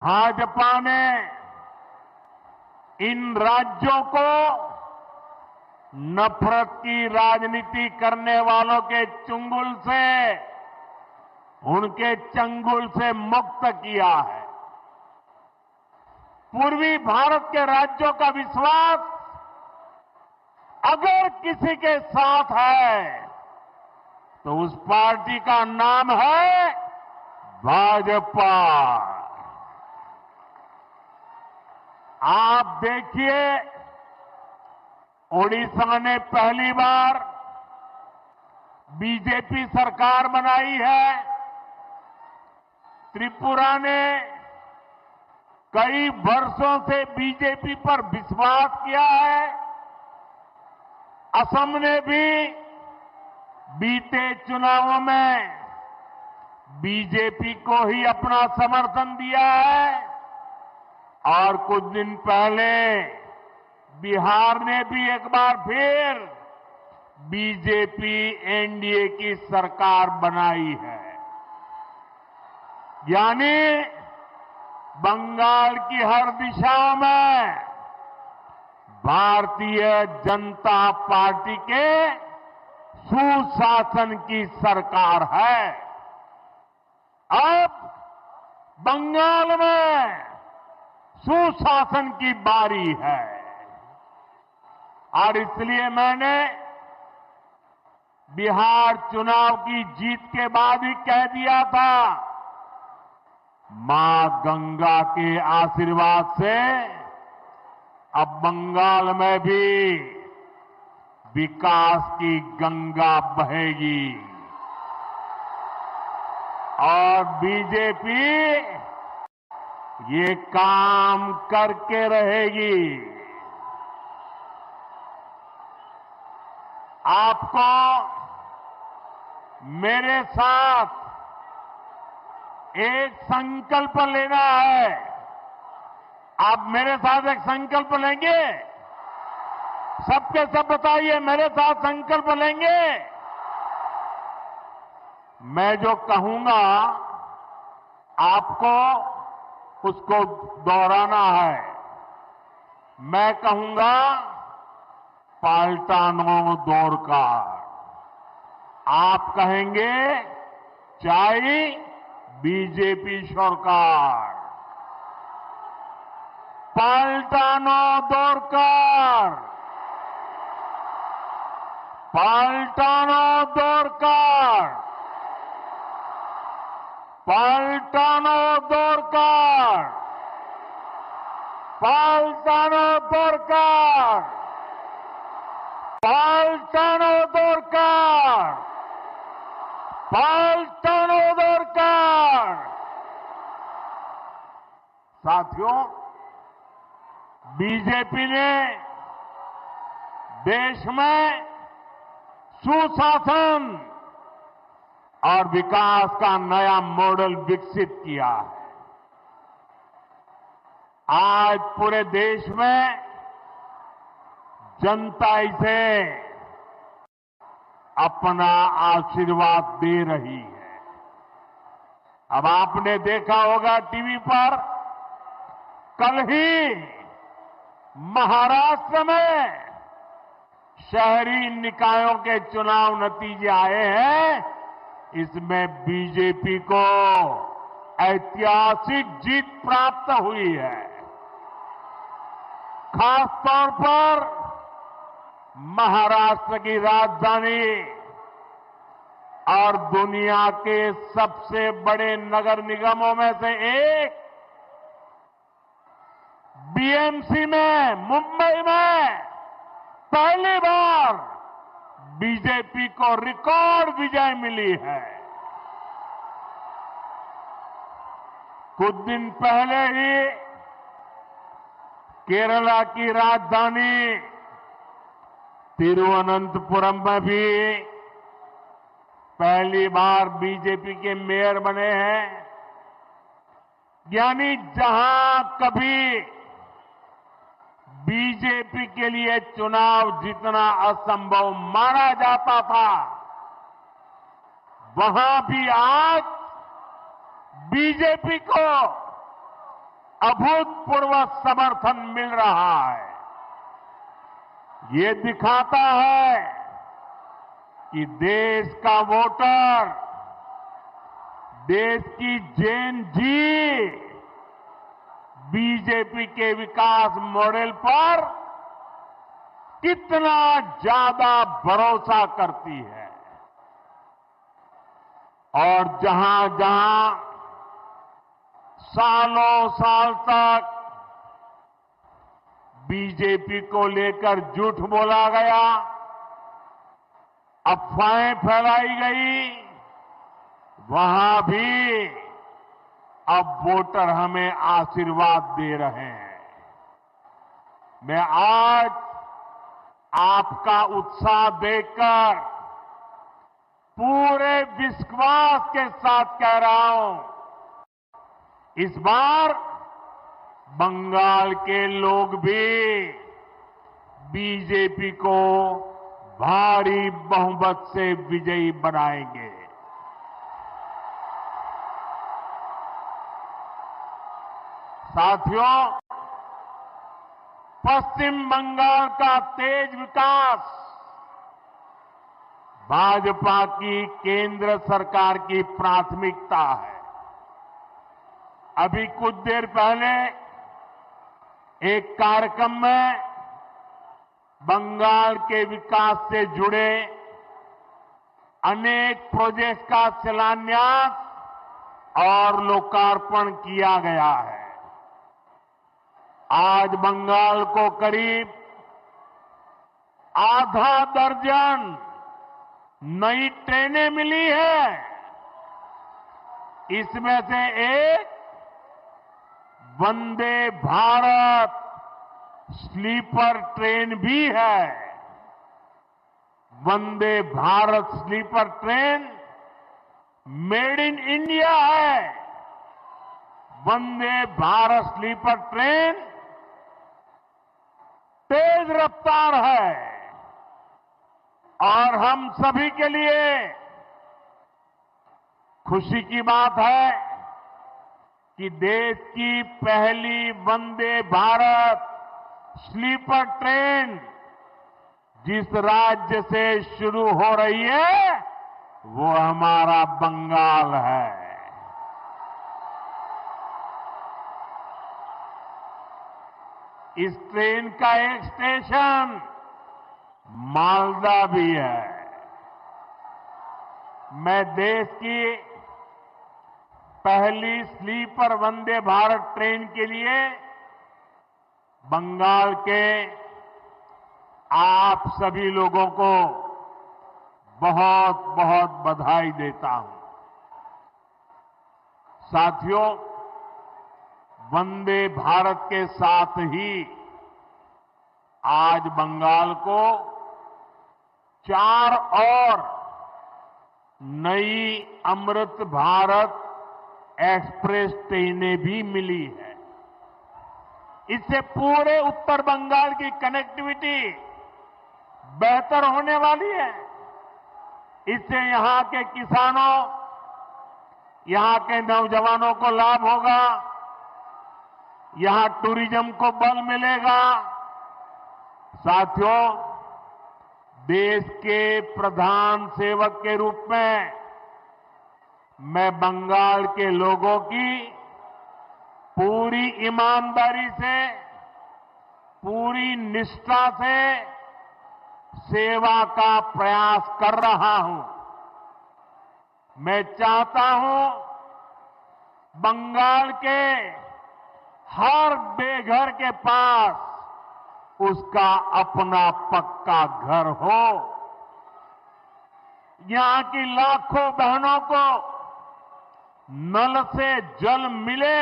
भाजपा ने इन राज्यों को नफरत की राजनीति करने वालों के चुंगल से, उनके चंगुल से मुक्त किया है। पूर्वी भारत के राज्यों का विश्वास अगर किसी के साथ है तो उस पार्टी का नाम है भाजपा। आप देखिए, ओडिशा ने पहली बार बीजेपी सरकार बनाई है। त्रिपुरा ने कई वर्षों से बीजेपी पर विश्वास किया है। असम ने भी बीते चुनावों में बीजेपी को ही अपना समर्थन दिया है और कुछ दिन पहले बिहार ने भी एक बार फिर बीजेपी एनडीए की सरकार बनाई है। यानी बंगाल की हर दिशा में भारतीय जनता पार्टी के सुशासन की सरकार है। अब बंगाल में सुशासन की बारी है और इसलिए मैंने बिहार चुनाव की जीत के बाद ही कह दिया था, मां गंगा के आशीर्वाद से अब बंगाल में भी विकास की गंगा बहेगी और बीजेपी ये काम करके रहेगी। आपको मेरे साथ एक संकल्प लेना है। आप मेरे साथ एक संकल्प लेंगे? सबके सब बताइए, मेरे साथ संकल्प लेंगे? मैं जो कहूंगा आपको उसको दोहराना है। मैं कहूंगा पाल्टानो दोरकार, आप कहेंगे चाय बीजेपी सरकार। पाल्टानो दोरकार, पाल्टानो दोरकार, पाल्टानो दोरकार, पाल्टानो दोरकार, पाल्टानो दोरकार, पाल्टानो दोरकार। साथियों, बीजेपी ने देश में सुशासन और विकास का नया मॉडल विकसित किया है। आज पूरे देश में जनता इसे अपना आशीर्वाद दे रही है। अब आपने देखा होगा टीवी पर, कल ही महाराष्ट्र में शहरी निकायों के चुनाव नतीजे आए हैं। इसमें बीजेपी को ऐतिहासिक जीत प्राप्त हुई है। खास तौर पर महाराष्ट्र की राजधानी और दुनिया के सबसे बड़े नगर निगमों में से एक बीएमसी में, मुंबई में पहली बार बीजेपी को रिकॉर्ड विजय मिली है। कुछ दिन पहले ही केरला की राजधानी तिरुवनंतपुरम में भी पहली बार बीजेपी के मेयर बने हैं। यानी जहां कभी बीजेपी के लिए चुनाव जीतना असंभव माना जाता था, वहां भी आज बीजेपी को अभूतपूर्व समर्थन मिल रहा है। ये दिखाता है कि देश का वोटर, देश की जेन जी बीजेपी के विकास मॉडल पर कितना ज्यादा भरोसा करती है। और जहां जहां सालों साल तक बीजेपी को लेकर झूठ बोला गया, अफवाहें फैलाई गई, वहां भी अब वोटर हमें आशीर्वाद दे रहे हैं। मैं आज आपका उत्साह देखकर पूरे विश्वास के साथ कह रहा हूं, इस बार बंगाल के लोग भी बीजेपी को भारी बहुमत से विजयी बनाएंगे। साथियों, पश्चिम बंगाल का तेज विकास भाजपा की केंद्र सरकार की प्राथमिकता है। अभी कुछ देर पहले एक कार्यक्रम में बंगाल के विकास से जुड़े अनेक प्रोजेक्ट का शिलान्यास और लोकार्पण किया गया है। आज बंगाल को करीब आधा दर्जन नई ट्रेनें मिली है। इसमें से एक वंदे भारत स्लीपर ट्रेन भी है। Vande Bharat sleeper train made in India है। वंदे भारत स्लीपर ट्रेन तेज रफ्तार है और हम सभी के लिए खुशी की बात है कि देश की पहली वंदे भारत स्लीपर ट्रेन जिस राज्य से शुरू हो रही है वो हमारा बंगाल है। इस ट्रेन का एक स्टेशन मालदा भी है। मैं देश की पहली स्लीपर वंदे भारत ट्रेन के लिए बंगाल के आप सभी लोगों को बहुत बहुत बधाई देता हूं। साथियों, वंदे भारत के साथ ही आज बंगाल को 4 और नई अमृत भारत एक्सप्रेस ट्रेनें भी मिली है। इससे पूरे उत्तर बंगाल की कनेक्टिविटी बेहतर होने वाली है। इससे यहां के किसानों, यहां के नौजवानों को लाभ होगा, यहां टूरिज्म को बल मिलेगा। साथियों, देश के प्रधान सेवक के रूप में मैं बंगाल के लोगों की पूरी ईमानदारी से, पूरी निष्ठा से सेवा का प्रयास कर रहा हूं। मैं चाहता हूं बंगाल के हर बेघर के पास उसका अपना पक्का घर हो। यहां की लाखों बहनों को नल से जल मिले,